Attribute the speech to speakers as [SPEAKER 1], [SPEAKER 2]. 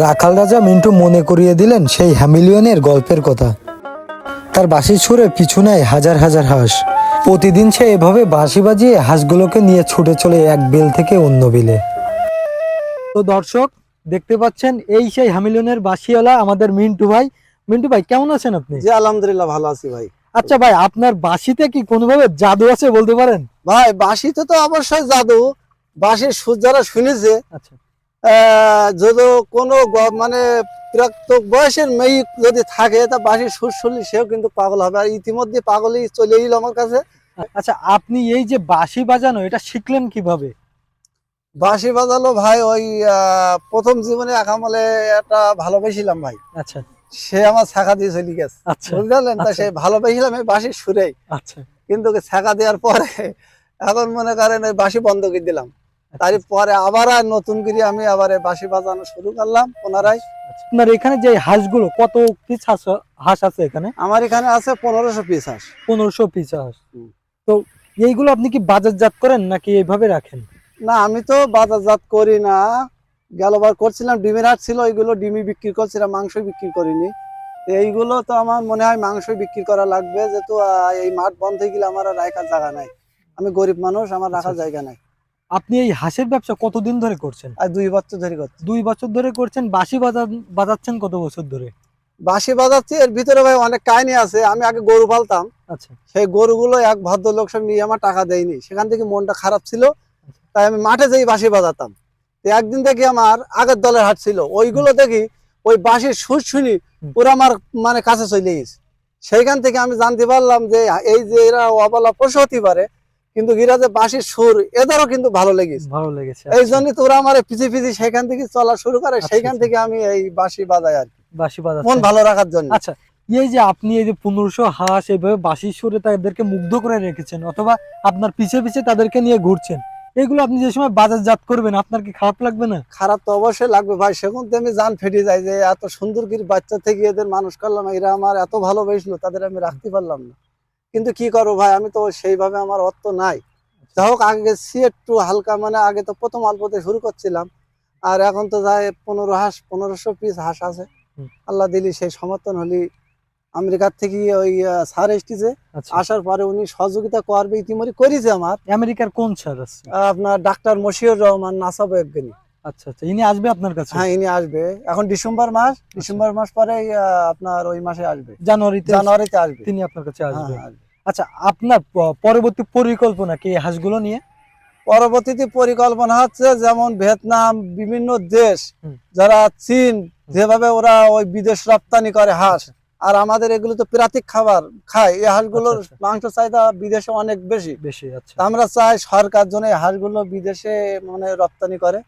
[SPEAKER 1] রাখাল রাজা মিন্টু মনে করিয়ে দিলেন সেই হ্যামিলিয়নের গল্পের কথা। তার বাঁশির সুরে পিছু নেয় হাজার হাজার হাঁস। প্রতিদিন সে এভাবে বাঁশি বাজিয়ে হাঁসগুলোকে নিয়ে ছুটে চলে এক বিল থেকে অন্য বিলে। তো দর্শক দেখতে পাচ্ছেন, এই সেই হ্যামিলিয়নের বাঁশিওয়ালা আমাদের মিন্টু ভাই। মিন্টু ভাই কেমন আছেন আপনি?
[SPEAKER 2] জি আলহামদুলিল্লাহ ভালো আছি ভাই।
[SPEAKER 1] আচ্ছা ভাই, আপনার বাঁশিতে কি কোনোভাবে জাদু আছে বলতে পারেন?
[SPEAKER 2] ভাই বাঁশিতে তো অবশ্যই জাদু। বাঁশির সুর যারা শুনেছে,
[SPEAKER 1] আচ্ছা
[SPEAKER 2] যদি কোনো মানে প্রাপ্ত বয়সের মেয়ে যদি থাকে, তা বাঁশির সুর শুনলে সেও কিন্তু পাগল হবে। আর ইতিমধ্যে পাগলই চলে এলো আমার কাছে।
[SPEAKER 1] আচ্ছা, আপনি এই যে বাঁশি বাজানো এটা শিখলেন কিভাবে?
[SPEAKER 2] বাঁশি বাজালো ভাই ওই প্রথম জীবনে একামলে একটা ভালোবাসিলাম ভাই।
[SPEAKER 1] আচ্ছা
[SPEAKER 2] সে আমার ছাকা দিয়ে চলে গেছে,
[SPEAKER 1] আচ্ছা
[SPEAKER 2] বুঝলেন? তা সে ভালোবাসিলাম এই বাঁশির সুরে,
[SPEAKER 1] আচ্ছা
[SPEAKER 2] কিন্তু ছাকা দেওয়ার পরে এখন মনে করেন ওই বাঁশি বন্ধ করে দিলাম। তারপরে আবার নতুন করে আমি আবার বাঁশি বাজানো শুরু করলাম পুনরায়।
[SPEAKER 1] আপনার এখানে যে হাঁসগুলো, কত পিস হাঁস আছে এখানে?
[SPEAKER 2] আমার এখানে আছে 1500 পিস হাঁস।
[SPEAKER 1] 1500 পিস হাঁস। তো এইগুলো আপনি কি বাজারজাত করেন নাকি এইভাবে রাখেন?
[SPEAKER 2] না, আমি তো বাজারজাত করি না। গেলবার করছিলাম, ডিমের হাট ছিল, ওইগুলো ডিমি বিক্রি করছিলাম, মাংস বিক্রি করিনি। এইগুলো তো আমার মনে হয় মাংস বিক্রি করা লাগবে, যেহেতু এই মাঠ বন্ধ হয়ে গেলে আমার আর রাখার জায়গা নাই। আমি গরিব মানুষ, আমার রাখার জায়গা নাই।
[SPEAKER 1] আপনি এই হাঁসের ব্যবসা কতদিন ধরে করছেন?
[SPEAKER 2] আর 2 বছর ধরে করছি।
[SPEAKER 1] 2 বছর ধরে করছেন। বাঁশি বাজাচ্ছেন কত বছর ধরে?
[SPEAKER 2] বাঁশি বাজাচ্ছি, এর ভিতরে ভাই অনেক কাহিনী আছে। আমি আগে গরু পালতাম।
[SPEAKER 1] আচ্ছা
[SPEAKER 2] সেই গরুগুলো এক ভদ্রলোক সব নিয়ে আমার টাকা দেয়নি, সেখান থেকে মনটা খারাপ ছিল, তাই আমি মাঠে যেই বাঁশি বাজাতাম। একদিন দেখি আমার আগের দলের হাট ছিল, ওইগুলো দেখি ওই বাঁশির সুর শুনি ওরা আমার মানে কাছে চলে গেছে। সেইখান থেকে আমি জানতে পারলাম যে এই যে এরা অবলা পশু হতে পারে, কিন্তু এরা যে বাঁশির সুর এদেরও কিন্তু ভালো লেগেছে। এই জন্য তো ওরা আমার পিছিয়ে পিছিয়ে সেখান থেকে চলা শুরু করে। সেইখান থেকে আমি এই বাঁশি বাজাই আর কি,
[SPEAKER 1] বাঁশি বাজাচ্ছেন
[SPEAKER 2] মন ভালো রাখার জন্য।
[SPEAKER 1] আচ্ছা, এই যে আপনি এই যে 1500 হাঁস এইভাবে বাঁশির সুরে তাদেরকে মুগ্ধ করে রেখেছেন, অথবা আপনার পিছে পিছে তাদেরকে নিয়ে ঘুরছেন, এগুলো আপনি যে সময় বাজারজাত করবেন আপনার কি খারাপ লাগবে না?
[SPEAKER 2] খারাপ তো অবশ্যই লাগবে ভাই। সেখান থেকে আমি জান ফেটে যাই যে এত সুন্দর করে বাচ্চা থেকে এদের মানুষ করলাম, এরা আমার এত ভালোবাসলো, তাদের আমি রাখতে পারলাম না। কিন্তু কি করবো ভাই, আমি তো সেইভাবে আমার অর্থ নাই। যাই হোক, আগে একটু হালকা, মানে আগে তো প্রথম অল্পতে শুরু করছিলাম, আর এখন তো যাই 1500 পিস হাঁস আছে। আল্লাহ দিলি সেই সমর্থন হলি আমেরিকার থেকে ওই স্যার এসেছে, আসার পরে উনি সহযোগিতা করবে, ইতিমধ্যে করেছে। আমার
[SPEAKER 1] আমেরিকার কোন স্যার আছে?
[SPEAKER 2] আপনার ডাক্তার মশিউর রহমান, নাসা বিজ্ঞানী।
[SPEAKER 1] আচ্ছা আচ্ছা, ইনি আসবে আপনার কাছে?
[SPEAKER 2] হ্যাঁ, ইনি আসবে এখন ডিসেম্বর মাস পরে, আপনার ওই মাসে আসবে,
[SPEAKER 1] জানুয়ারিতে
[SPEAKER 2] আসবে,
[SPEAKER 1] তিনি আপনার কাছে আসবে।
[SPEAKER 2] হ্যাঁ, আসবে।
[SPEAKER 1] আচ্ছা, আপনার পরবর্তী পরিকল্পনা কি এই হাঁসগুলো নিয়ে?
[SPEAKER 2] পরবর্তীতে পরিকল্পনা হচ্ছে, যেমন ভিয়েতনাম, বিভিন্ন দেশ, যারা চীন, যেভাবে ওরা ওই বিদেশ রপ্তানি করে হাঁস, আর আমাদের এগুলো তো প্রাকৃতিক খাবার খায়, এই হাঁসগুলোর মাংস চাহিদা বিদেশে অনেক বেশি।
[SPEAKER 1] আচ্ছা,
[SPEAKER 2] আমরা চাই সরকার জন্য এই হাঁসগুলো বিদেশে মানে রপ্তানি করে।